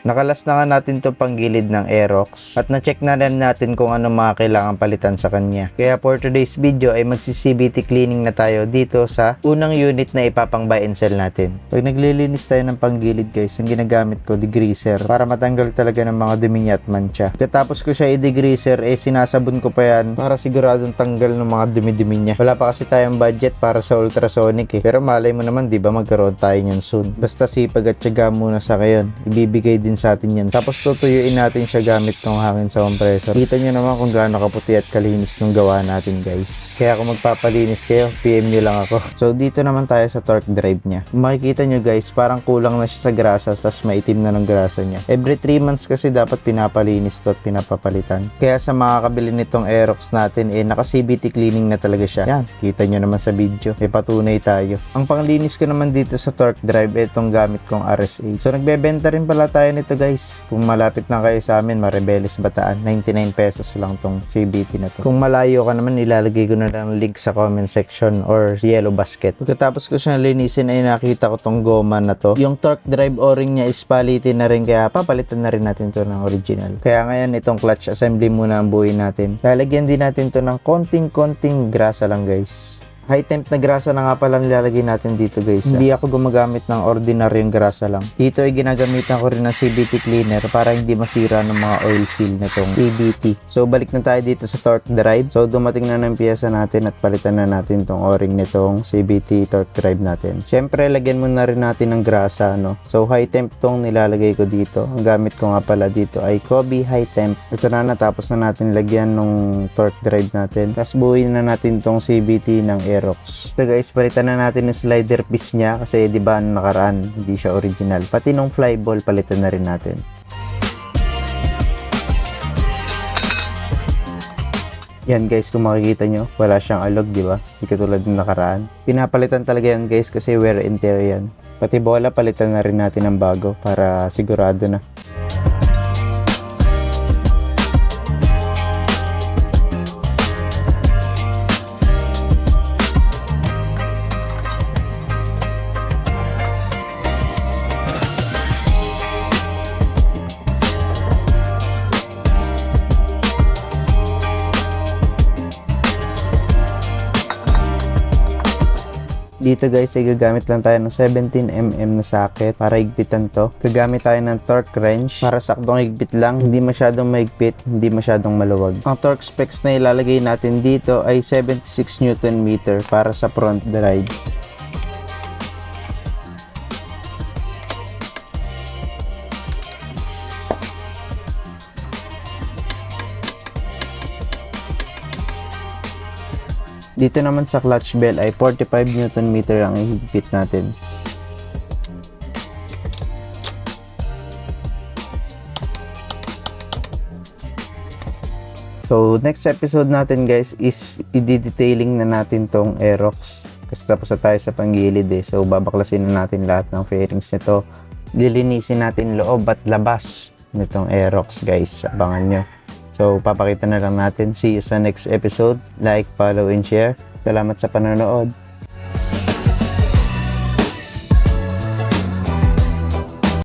Nakalas na nga natin to panggilid ng Aerox at na-check na rin natin kung ano mga kailangan palitan sa kanya. Kaya for today's video ay magsi-CVT cleaning na tayo dito sa unang unit na ipapang buy and sell natin. Pag naglilinis tayo ng panggilid guys, ang ginagamit ko degreaser para matanggal talaga ng mga dumi niya at mancha. Katapos ko siya i-degreaser, sinasabon ko pa yan para siguradong tanggal ng mga dumi-dumi niya. Wala pa kasi tayong budget para sa ultrasonic Pero malay mo naman, di ba magkaroon tayo niyan soon. Basta sipag at tiyaga muna sa ngayon. Ibibigay din sa atin yan. Tapos tutuyuin natin siya gamit ng hangin sa compressor. Kita nyo naman kung gaano kaputi at kalinis nung gawa natin guys. Kaya kung magpapalinis kayo, PM nyo lang ako. So dito naman tayo sa torque drive niya. Kung makikita nyo guys, parang kulang na siya sa grasa tas maitim na ng grasa niya. Every 3 months kasi dapat pinapalinis to at pinapapalitan. Kaya sa mga kabili nitong Aerox natin, naka CVT cleaning na talaga siya. Yan, kita nyo naman sa video. May patunay tayo. Ang panglinis ko naman dito sa torque drive, itong gamit kong RSA. So nagbebenta rin pala tayo nito guys. Kung malapit na kayo sa amin, Maribeles Bataan, 99 pesos lang tong CVT na to. Kung malayo ka naman, ilalagay ko na lang link sa comment section or yellow basket. Pagkatapos ko siya linisin ay nakita ko tong goma na to. Yung torque drive o-ring niya is palitin na rin, kaya papalitan na rin natin to ng original. Kaya ngayon itong clutch assembly muna ang buuin natin. Lalagyan din natin to ng konting grasa lang guys. High temp na grasa na nga pala nilalagay natin dito guys. Hindi ako gumagamit ng ordinaryong grasa lang. Dito ay ginagamitan ko rin ng CVT cleaner para hindi masira ng mga oil seal na tong CVT. So balik na tayo dito sa torque drive. So dumating na ng piyesa natin at palitan na natin tong o-ring nitong CVT torque drive natin. Syempre lagyan muna rin natin ng grasa no. So high temp tong nilalagay ko dito. Ang gamit ko nga pala dito ay Kobe high temp. Ito na natapos na natin lagyan nung torque drive natin. Tapos buuin na natin tong CVT ng Aerox. Ito guys, palitan na natin yung slider piece niya kasi di ba nakaraan hindi siya original. Pati nung flyball palitan na rin natin. Yan guys, kung makikita nyo, wala siyang alog, di ba? Hindi katulad ng nakaraan. Pinapalitan talaga yan guys kasi wear and tear yan. Pati bola palitan na rin natin ng bago para sigurado na. Dito guys ay gagamit lang tayo ng 17mm na socket para higpitan to. Gagamit tayo ng torque wrench para saktong higpit lang, hindi masyadong mahigpit, hindi masyadong maluwag. Ang torque specs na ilalagay natin dito ay 76 Nm para sa front drive. Dito naman sa clutch bell ay 45 Nm ang ihigpit natin. So next episode natin guys is i-detailing na natin tong Aerox. Kasi tapos na tayo sa panggilid So babaklasin na natin lahat ng fairings nito. Lilinisin natin loob at labas nitong Aerox guys. Abangan nyo. So, papakita na lang natin. See you sa next episode. Like, follow, and share. Salamat sa panonood.